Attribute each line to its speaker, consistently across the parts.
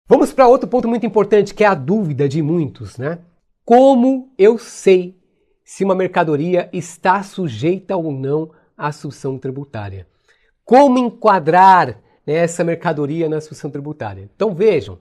Speaker 1: Vamos para outro ponto muito importante, que é a dúvida de muitos, né? Como eu sei se uma mercadoria está sujeita ou não à sucessão tributária? Como enquadrar, né, essa mercadoria na sucessão tributária? Então vejam,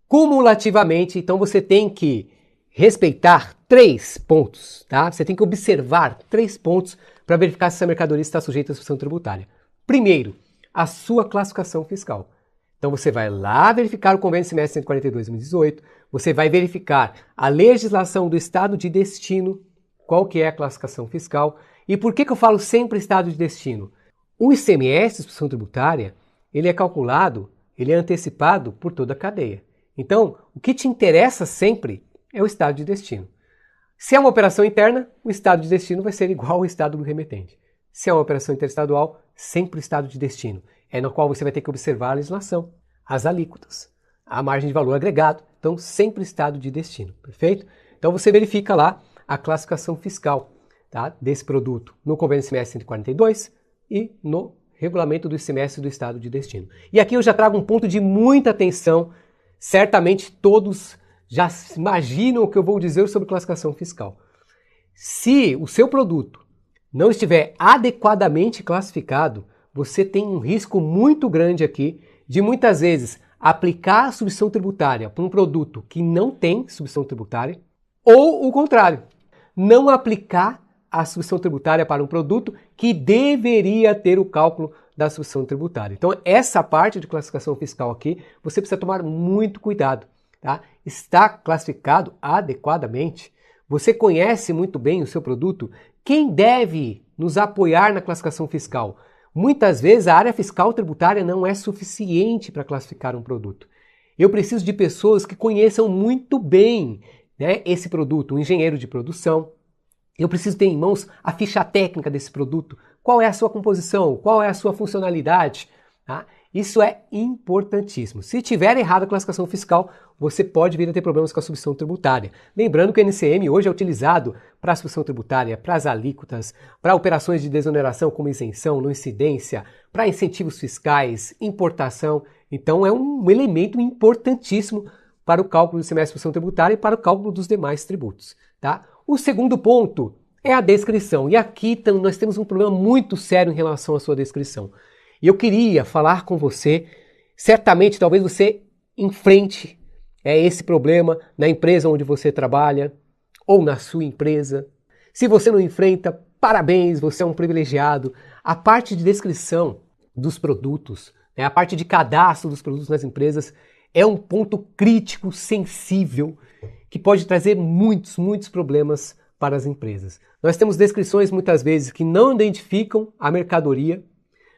Speaker 1: cumulativamente, então você tem que respeitar 3 pontos, tá? Você tem que observar 3 pontos para verificar se essa mercadoria está sujeita à sucessão tributária. Primeiro, a sua classificação fiscal. Então você vai lá verificar o Convênio Semestre 142 de 2018, você vai verificar a legislação do estado de destino, qual que é a classificação fiscal. E por que eu falo sempre estado de destino? O ICMS, sucessão tributária, ele é calculado, ele é antecipado por toda a cadeia. Então, o que te interessa sempre é o estado de destino. Se é uma operação interna, o estado de destino vai ser igual ao estado do remetente. Se é uma operação interestadual, sempre o estado de destino, é no qual você vai ter que observar a legislação, as alíquotas, a margem de valor agregado, então sempre estado de destino, perfeito? Então você verifica lá a classificação fiscal, tá, desse produto no Convênio Semestre 142 e no regulamento do ICMS do estado de destino. E aqui eu já trago um ponto de muita atenção, certamente todos já imaginam o que eu vou dizer sobre classificação fiscal. Se o seu produto não estiver adequadamente classificado, você tem um risco muito grande aqui de muitas vezes aplicar a substituição tributária para um produto que não tem substituição tributária, ou o contrário, não aplicar a substituição tributária para um produto que deveria ter o cálculo da substituição tributária. Então essa parte de classificação fiscal aqui, você precisa tomar muito cuidado, tá? Está classificado adequadamente? Você conhece muito bem o seu produto? Quem deve nos apoiar na classificação fiscal? Muitas vezes a área fiscal tributária não é suficiente para classificar um produto. Eu preciso de pessoas que conheçam muito bem, né, esse produto, um engenheiro de produção. Eu preciso ter em mãos a ficha técnica desse produto. Qual é a sua composição? Qual é a sua funcionalidade? Tá? Isso é importantíssimo. Se tiver errado a classificação fiscal, você pode vir a ter problemas com a substituição tributária. Lembrando que o NCM hoje é utilizado para a substituição tributária, para as alíquotas, para operações de desoneração como isenção, não incidência, para incentivos fiscais, importação. Então é um elemento importantíssimo para o cálculo do semestre de substituição tributária e para o cálculo dos demais tributos. Tá? O segundo ponto é a descrição. E aqui nós temos um problema muito sério em relação à sua descrição. E eu queria falar com você, certamente talvez você enfrente esse problema na empresa onde você trabalha ou na sua empresa. Se você não enfrenta, parabéns, você é um privilegiado. A parte de descrição dos produtos, né, a parte de cadastro dos produtos nas empresas é um ponto crítico, sensível, que pode trazer muitos problemas para as empresas. Nós temos descrições muitas vezes que não identificam a mercadoria.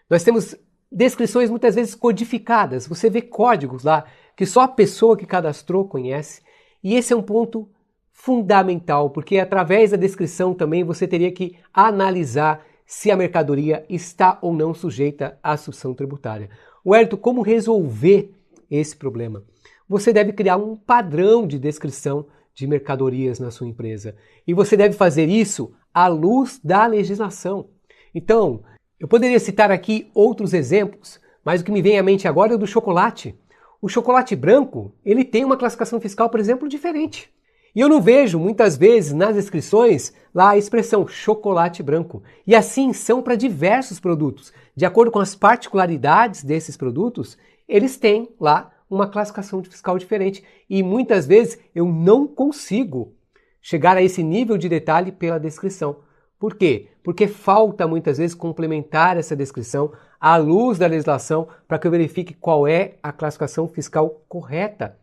Speaker 1: Nós temos descrições muitas vezes codificadas. Você vê códigos lá que só a pessoa que cadastrou conhece. E esse é um ponto fundamental, porque através da descrição também você teria que analisar se a mercadoria está ou não sujeita à substituição tributária. Wellington, como resolver esse problema? Você deve criar um padrão de descrição de mercadorias na sua empresa. E você deve fazer isso à luz da legislação. Então, eu poderia citar aqui outros exemplos, mas o que me vem à mente agora é o do chocolate. O chocolate branco, ele tem uma classificação fiscal, por exemplo, diferente. E eu não vejo, muitas vezes, nas descrições, lá a expressão chocolate branco. E assim são para diversos produtos. De acordo com as particularidades desses produtos, eles têm lá uma classificação fiscal diferente. E muitas vezes eu não consigo chegar a esse nível de detalhe pela descrição. Por quê? Porque falta muitas vezes complementar essa descrição à luz da legislação para que eu verifique qual é a classificação fiscal correta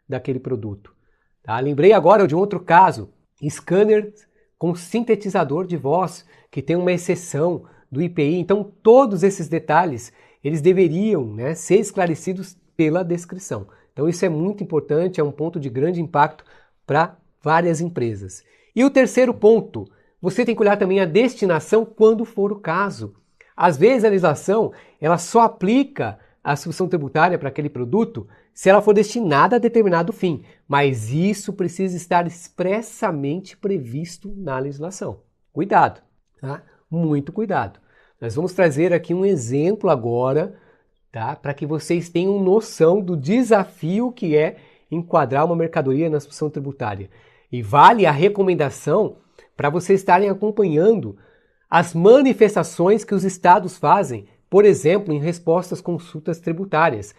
Speaker 1: daquele produto. Tá? Lembrei agora de um outro caso, scanner com sintetizador de voz, que tem uma exceção do IPI. Então todos esses detalhes, eles deveriam, né, ser esclarecidos pela descrição. Então isso é muito importante, é um ponto de grande impacto para várias empresas. E o terceiro ponto, você tem que olhar também a destinação quando for o caso. Às vezes a legislação ela só aplica a substituição tributária para aquele produto se ela for destinada a determinado fim, mas isso precisa estar expressamente previsto na legislação. Cuidado, tá? Muito cuidado. Nós vamos trazer aqui um exemplo agora, tá? Para que vocês tenham noção do desafio que é enquadrar uma mercadoria na suspensão tributária. E vale a recomendação para vocês estarem acompanhando as manifestações que os estados fazem, por exemplo, em resposta às consultas tributárias.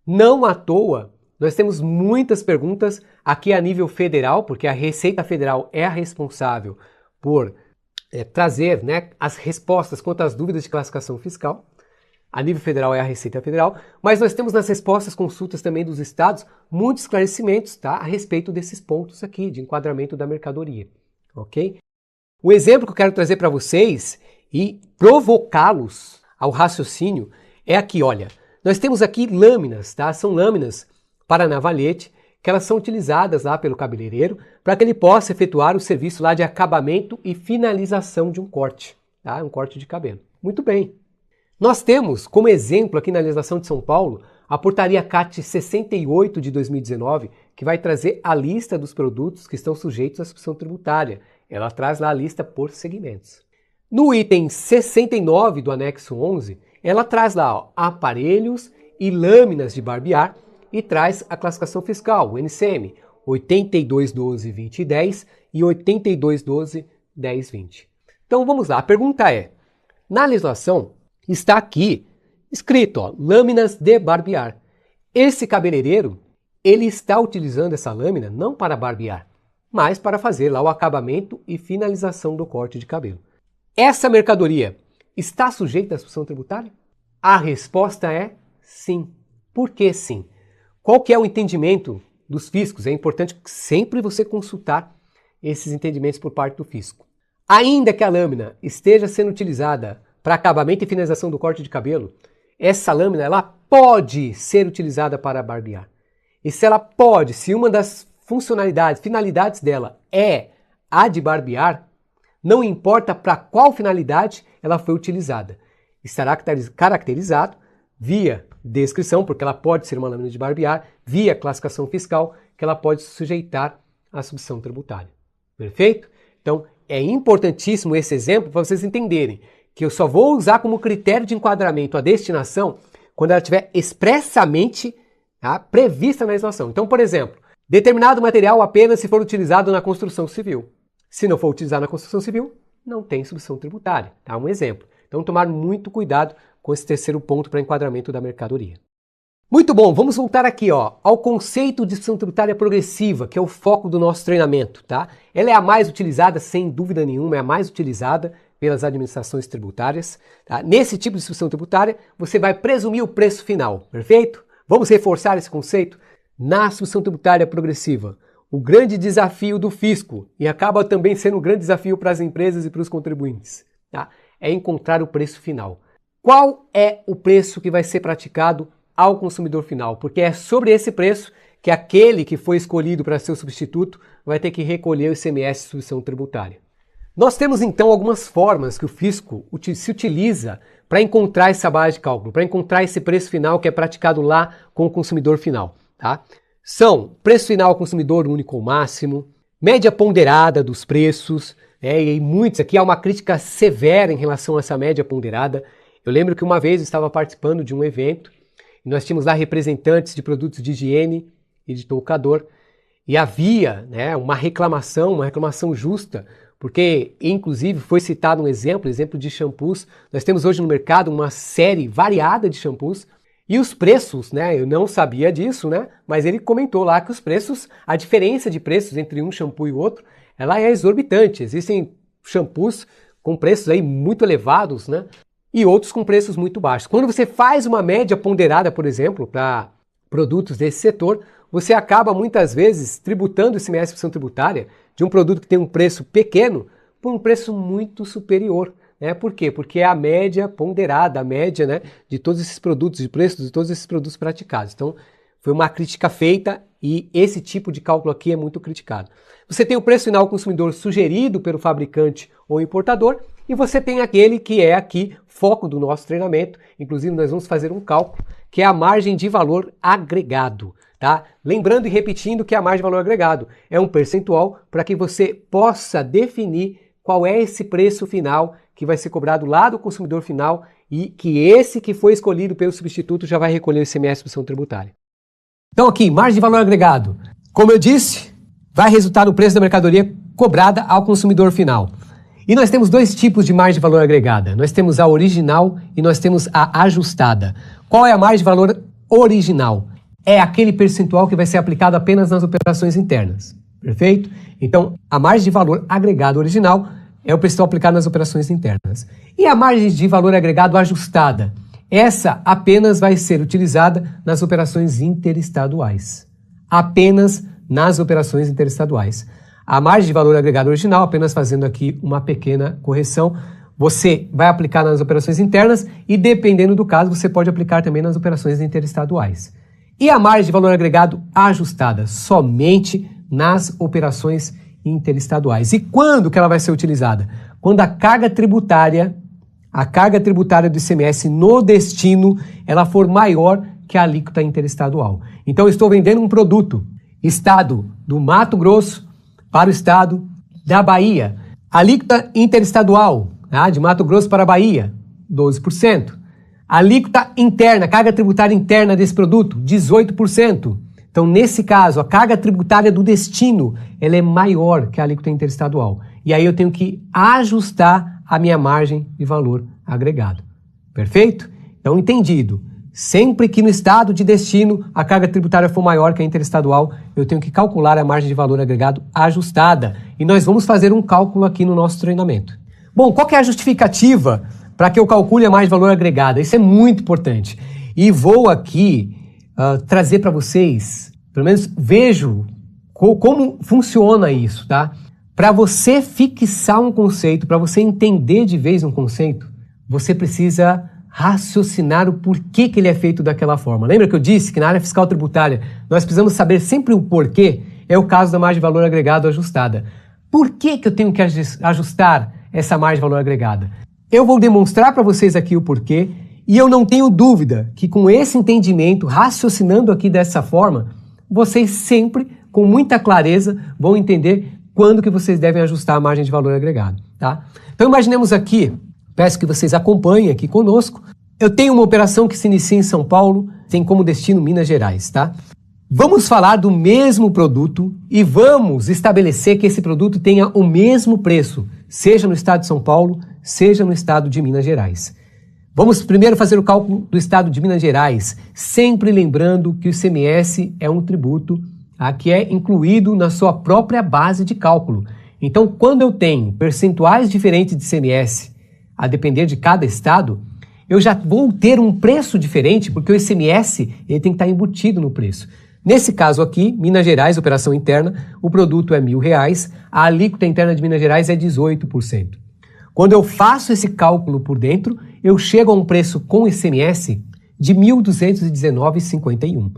Speaker 1: Não à toa, nós temos muitas perguntas aqui a nível federal, porque a Receita Federal é a responsável por trazer, né, as respostas quanto às dúvidas de classificação fiscal. A nível federal é a Receita Federal, mas nós temos nas respostas, consultas também dos estados, muitos esclarecimentos, tá, a respeito desses pontos aqui de enquadramento da mercadoria, ok? O exemplo que eu quero trazer para vocês e provocá-los ao raciocínio é aqui, olha, nós temos aqui lâminas, tá? São lâminas para navalhete, que elas são utilizadas lá pelo cabeleireiro para que ele possa efetuar o serviço lá de acabamento e finalização de um corte, tá? Um corte de cabelo. Muito bem. Nós temos, como exemplo aqui na legislação de São Paulo, a portaria CAT 68 de 2019, que vai trazer a lista dos produtos que estão sujeitos à suspensão tributária. Ela traz lá a lista por segmentos. No item 69 do anexo 11, ela traz lá, ó, aparelhos e lâminas de barbear e traz a classificação fiscal, o NCM, 8212-2010 e 8212-1020. Então vamos lá, a pergunta é, na legislação está aqui escrito, ó, lâminas de barbear. Esse cabeleireiro, ele está utilizando essa lâmina não para barbear, mas para fazer lá o acabamento e finalização do corte de cabelo. Essa mercadoria está sujeita à suspensão tributária? A resposta é sim. Por que sim? Qual que é o entendimento dos fiscos? É importante sempre você consultar esses entendimentos por parte do fisco. Ainda que a lâmina esteja sendo utilizada para acabamento e finalização do corte de cabelo, essa lâmina ela pode ser utilizada para barbear. E se ela pode, se uma das funcionalidades, finalidades dela é a de barbear, não importa para qual finalidade ela foi utilizada. Estará caracterizado via descrição, porque ela pode ser uma lâmina de barbear, via classificação fiscal, que ela pode se sujeitar à suspensão tributária. Perfeito? Então, é importantíssimo esse exemplo para vocês entenderem que eu só vou usar como critério de enquadramento a destinação quando ela estiver expressamente, tá, prevista na legislação. Então, por exemplo, determinado material apenas se for utilizado na construção civil. Se não for utilizado na construção civil, não tem suspensão tributária. Tá? Um exemplo. Então, tomar muito cuidado com esse terceiro ponto para enquadramento da mercadoria. Muito bom, vamos voltar aqui, ó, ao conceito de suspensão tributária progressiva, que é o foco do nosso treinamento. Tá? Ela é a mais utilizada, sem dúvida nenhuma, é a mais utilizada pelas administrações tributárias. Tá? Nesse tipo de suspensão tributária, você vai presumir o preço final, perfeito? Vamos reforçar esse conceito? Na suspensão tributária progressiva, o grande desafio do fisco, e acaba também sendo um grande desafio para as empresas e para os contribuintes, tá? É encontrar o preço final. Qual é o preço que vai ser praticado ao consumidor final? Porque é sobre esse preço que aquele que foi escolhido para ser o substituto vai ter que recolher o ICMS de substituição tributária. Nós temos então algumas formas que o fisco se utiliza para encontrar essa base de cálculo, para encontrar esse preço final que é praticado lá com o consumidor final. Tá? São preço final ao consumidor único ou máximo, média ponderada dos preços, e muitos aqui há uma crítica severa em relação a essa média ponderada. Eu lembro que uma vez eu estava participando de um evento e nós tínhamos lá representantes de produtos de higiene e de toucador e havia, né, uma reclamação justa, porque inclusive foi citado um exemplo de shampoos. Nós temos hoje no mercado uma série variada de shampoos e os preços, né, eu não sabia disso, né, mas ele comentou lá que os preços, a diferença de preços entre um shampoo e o outro, ela é exorbitante. Existem shampoos com preços aí muito elevados, né, e outros com preços muito baixos. Quando você faz uma média ponderada, por exemplo, para produtos desse setor, você acaba muitas vezes tributando esse ICMS de tributária de um produto que tem um preço pequeno por um preço muito superior. Né? Por quê? Porque é a média ponderada, a média, né, de todos esses produtos, de preços de todos esses produtos praticados. Então, foi uma crítica feita e esse tipo de cálculo aqui é muito criticado. Você tem o preço final ao consumidor sugerido pelo fabricante ou importador e você tem aquele que é aqui foco do nosso treinamento. Inclusive, nós vamos fazer um cálculo que é a margem de valor agregado. Tá? Lembrando e repetindo que a margem de valor agregado é um percentual para que você possa definir qual é esse preço final que vai ser cobrado lá do consumidor final e que esse que foi escolhido pelo substituto já vai recolher o ICMS da substituição tributária. Então aqui, margem de valor agregado. Como eu disse, vai resultar no preço da mercadoria cobrada ao consumidor final. E nós temos dois tipos de margem de valor agregada. Nós temos a original e nós temos a ajustada. Qual é a margem de valor original? É aquele percentual que vai ser aplicado apenas nas operações internas. Perfeito? Então, a margem de valor agregado original é o percentual aplicado nas operações internas. E a margem de valor agregado ajustada? Essa apenas vai ser utilizada nas operações interestaduais. Apenas nas operações interestaduais. A margem de valor agregado original, apenas fazendo aqui uma pequena correção, você vai aplicar nas operações internas e, dependendo do caso, você pode aplicar também nas operações interestaduais. E a margem de valor agregado ajustada? Somente nas operações interestaduais. E quando que ela vai ser utilizada? Quando a carga tributária do ICMS no destino, ela for maior que a alíquota interestadual. Então, eu estou vendendo um produto, estado do Mato Grosso para o estado da Bahia. Alíquota interestadual, de Mato Grosso para a Bahia, 12%. Alíquota interna, carga tributária interna desse produto, 18%. Então, nesse caso, a carga tributária do destino, ela é maior que a alíquota interestadual. E aí eu tenho que ajustar a minha margem de valor agregado. Perfeito? Então, entendido. Sempre que no estado de destino a carga tributária for maior que a interestadual, eu tenho que calcular a margem de valor agregado ajustada. E nós vamos fazer um cálculo aqui no nosso treinamento. Bom, qual que é a justificativa para que eu calcule a margem de valor agregada? Isso é muito importante. E vou aqui trazer para vocês, pelo menos vejo como funciona isso, tá? Para você fixar um conceito, para você entender de vez um conceito, você precisa raciocinar o porquê que ele é feito daquela forma. Lembra que eu disse que na área fiscal tributária nós precisamos saber sempre o porquê? É o caso da margem de valor agregado ajustada. Por que eu tenho que ajustar essa margem de valor agregada? Eu vou demonstrar para vocês aqui o porquê e eu não tenho dúvida que com esse entendimento, raciocinando aqui dessa forma, vocês sempre, com muita clareza, vão entender quando que vocês devem ajustar a margem de valor agregado, tá? Então imaginemos aqui, peço que vocês acompanhem aqui conosco. Eu tenho uma operação que se inicia em São Paulo, tem como destino Minas Gerais, tá? Vamos falar do mesmo produto e vamos estabelecer que esse produto tenha o mesmo preço, seja no estado de São Paulo, seja no estado de Minas Gerais. Vamos primeiro fazer o cálculo do estado de Minas Gerais, sempre lembrando que o ICMS é um tributo que é incluído na sua própria base de cálculo. Então, quando eu tenho percentuais diferentes de ICMS, a depender de cada estado, eu já vou ter um preço diferente, porque o ICMS ele tem que estar embutido no preço. Nesse caso aqui, Minas Gerais, operação interna, o produto é R$1.000, a alíquota interna de Minas Gerais é 18%. Quando eu faço esse cálculo por dentro, eu chego a um preço com ICMS de R$ 1.219,51.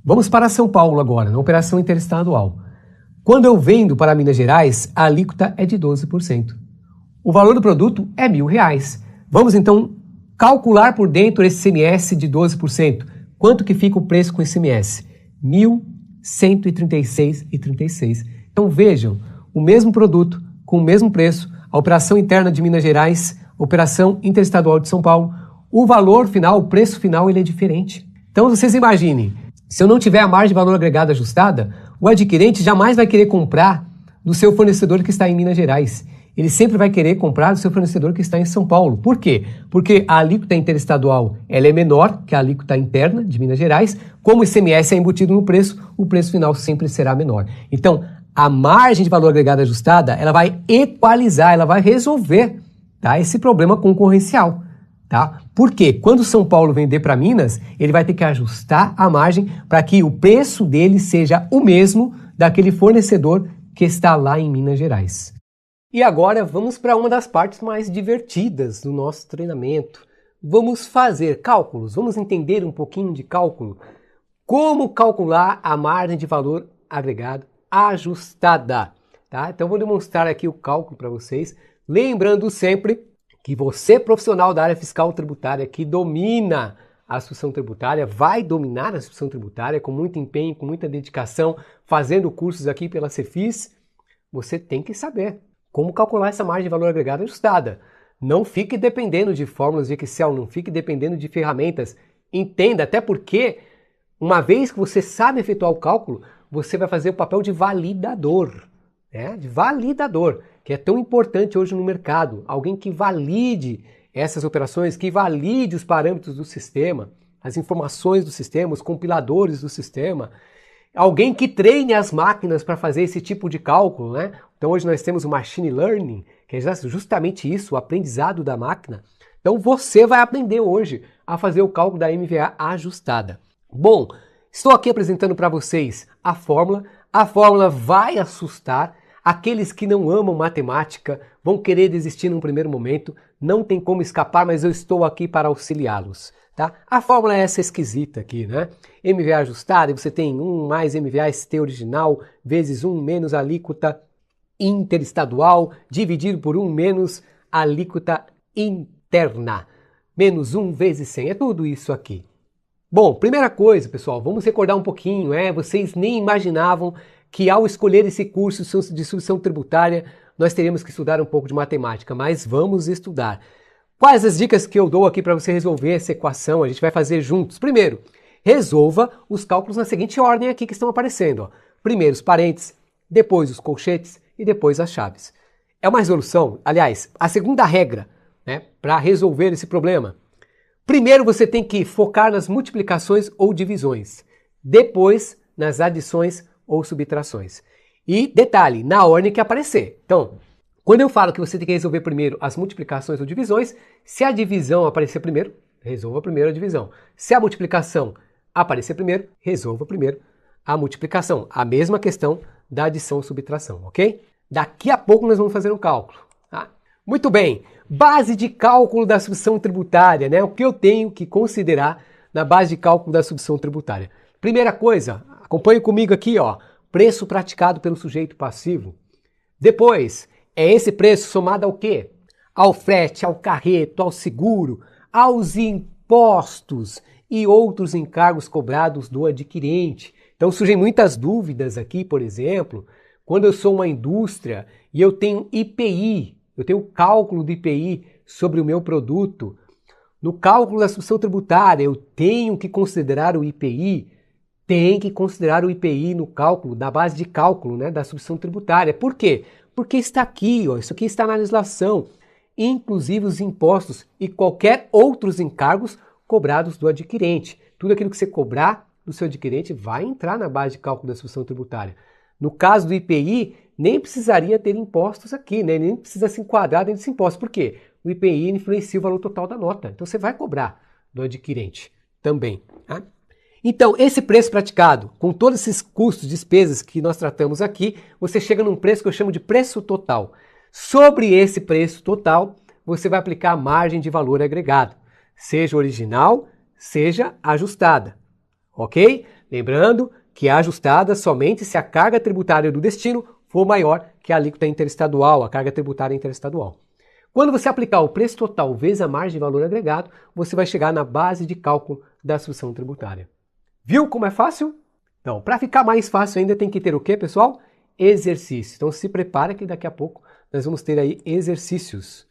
Speaker 1: Vamos para São Paulo agora, na operação interestadual. Quando eu vendo para Minas Gerais, a alíquota é de 12%. O valor do produto é R$1.000. Vamos então calcular por dentro esse ICMS de 12%. Quanto que fica o preço com ICMS? R$ 1.136,36. Então vejam, o mesmo produto, com o mesmo preço, a operação interna de Minas Gerais, operação interestadual de São Paulo, o valor final, o preço final, ele é diferente. Então vocês imaginem, se eu não tiver a margem de valor agregado ajustada, o adquirente jamais vai querer comprar do seu fornecedor que está em Minas Gerais. Ele sempre vai querer comprar do seu fornecedor que está em São Paulo. Por quê? Porque a alíquota interestadual ela é menor que a alíquota interna de Minas Gerais. Como o ICMS é embutido no preço, o preço final sempre será menor. Então, a margem de valor agregado ajustada, ela vai equalizar, ela vai resolver, tá, esse problema concorrencial. Tá? Por quê? Quando São Paulo vender para Minas, ele vai ter que ajustar a margem para que o preço dele seja o mesmo daquele fornecedor que está lá em Minas Gerais. E agora vamos para uma das partes mais divertidas do nosso treinamento. Vamos fazer cálculos, vamos entender um pouquinho de cálculo. Como calcular a margem de valor agregado ajustada. Tá? Então vou demonstrar aqui o cálculo para vocês, lembrando sempre que você, profissional da área fiscal tributária, que domina a instituição tributária, vai dominar a instituição tributária com muito empenho, com muita dedicação, fazendo cursos aqui pela Cefis, você tem que saber como calcular essa margem de valor agregado ajustada. Não fique dependendo de fórmulas de Excel, não fique dependendo de ferramentas. Entenda, até porque, uma vez que você sabe efetuar o cálculo, você vai fazer o papel de validador, né? De validador, que é tão importante hoje no mercado. Alguém que valide essas operações, que valide os parâmetros do sistema, as informações do sistema, os compiladores do sistema. Alguém que treine as máquinas para fazer esse tipo de cálculo, né? Então hoje nós temos o Machine Learning, que é justamente isso, o aprendizado da máquina. Então você vai aprender hoje a fazer o cálculo da MVA ajustada. Bom, estou aqui apresentando para vocês a fórmula. A fórmula vai assustar aqueles que não amam matemática, vão querer desistir num primeiro momento, não tem como escapar, mas eu estou aqui para auxiliá-los. Tá? A fórmula é essa esquisita aqui, né? MVA ajustada, e você tem 1 mais MVA ST original, vezes 1 menos alíquota interestadual, dividido por 1 menos alíquota interna. Menos 1 vezes 100, é tudo isso aqui. Bom, primeira coisa, pessoal, vamos recordar um pouquinho, vocês nem imaginavam que ao escolher esse curso de substituição tributária, nós teríamos que estudar um pouco de matemática, mas vamos estudar. Quais as dicas que eu dou aqui para você resolver essa equação? A gente vai fazer juntos. Primeiro, resolva os cálculos na seguinte ordem aqui que estão aparecendo. Ó. Primeiro os parênteses, depois os colchetes e depois as chaves. É uma resolução, aliás, a segunda regra, para resolver esse problema. Primeiro você tem que focar nas multiplicações ou divisões, depois nas adições ou subtrações. E detalhe, na ordem que aparecer. Então, quando eu falo que você tem que resolver primeiro as multiplicações ou divisões, se a divisão aparecer primeiro, resolva primeiro a divisão. Se a multiplicação aparecer primeiro, resolva primeiro a multiplicação. A mesma questão da adição ou subtração, ok? Daqui a pouco nós vamos fazer um cálculo. Tá? Muito bem, base de cálculo da substituição tributária, né? O que eu tenho que considerar na base de cálculo da substituição tributária? Primeira coisa, acompanhe comigo aqui, ó, preço praticado pelo sujeito passivo. Depois, é esse preço somado ao quê? Ao frete, ao carreto, ao seguro, aos impostos e outros encargos cobrados do adquirente. Então surgem muitas dúvidas aqui, por exemplo, quando eu sou uma indústria e eu tenho IPI, eu tenho cálculo do IPI sobre o meu produto. No cálculo da substituição tributária, eu tenho que considerar o IPI, tem que considerar o IPI no cálculo, na base de cálculo, da substituição tributária. Por quê? Porque está aqui, ó, isso aqui está na legislação, inclusive os impostos e qualquer outros encargos cobrados do adquirente. Tudo aquilo que você cobrar do seu adquirente vai entrar na base de cálculo da substituição tributária. No caso do IPI, nem precisaria ter impostos aqui, nem precisa se enquadrar dentro desse imposto. Por quê? O IPI influencia o valor total da nota, então você vai cobrar do adquirente também. Tá? Então, esse preço praticado, com todos esses custos, despesas que nós tratamos aqui, você chega num preço que eu chamo de preço total. Sobre esse preço total, você vai aplicar a margem de valor agregado, seja original, seja ajustada, ok? Lembrando que é ajustada somente se a carga tributária do destino for maior que a alíquota interestadual, a carga tributária interestadual. Quando você aplicar o preço total vezes a margem de valor agregado, você vai chegar na base de cálculo da substituição tributária. Viu como é fácil? Então, para ficar mais fácil ainda tem que ter o quê, pessoal? Exercício. Então se prepara que daqui a pouco nós vamos ter aí exercícios